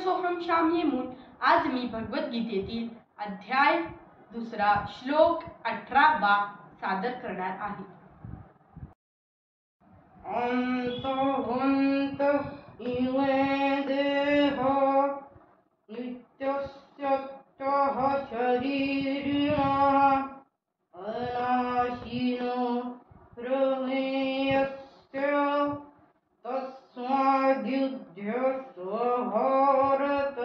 सोहम श्याम येमून आज मी भगवद्गीतेतील अध्याय 2 श्लोक 18 सादर करणार आहे। अंतहंत इमे देह नित्यस्यच्चः शरीरिणः अनाशिनो प्रमेयस्य तस्माद्युध्यस्व भारत।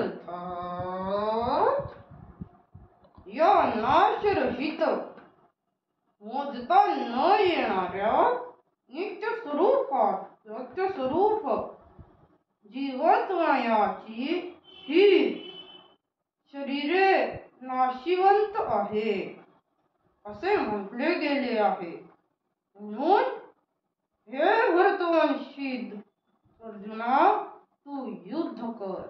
अर्थात या नाशरहित मोजता न येणाऱ्या नित्य स्वरूप जीवात्मयाची ही शरीरे नाशिवंत आहे असे म्हटले गेले आहे। म्हणून हे भरतवंशी अर्जुना, तू युद्ध कर।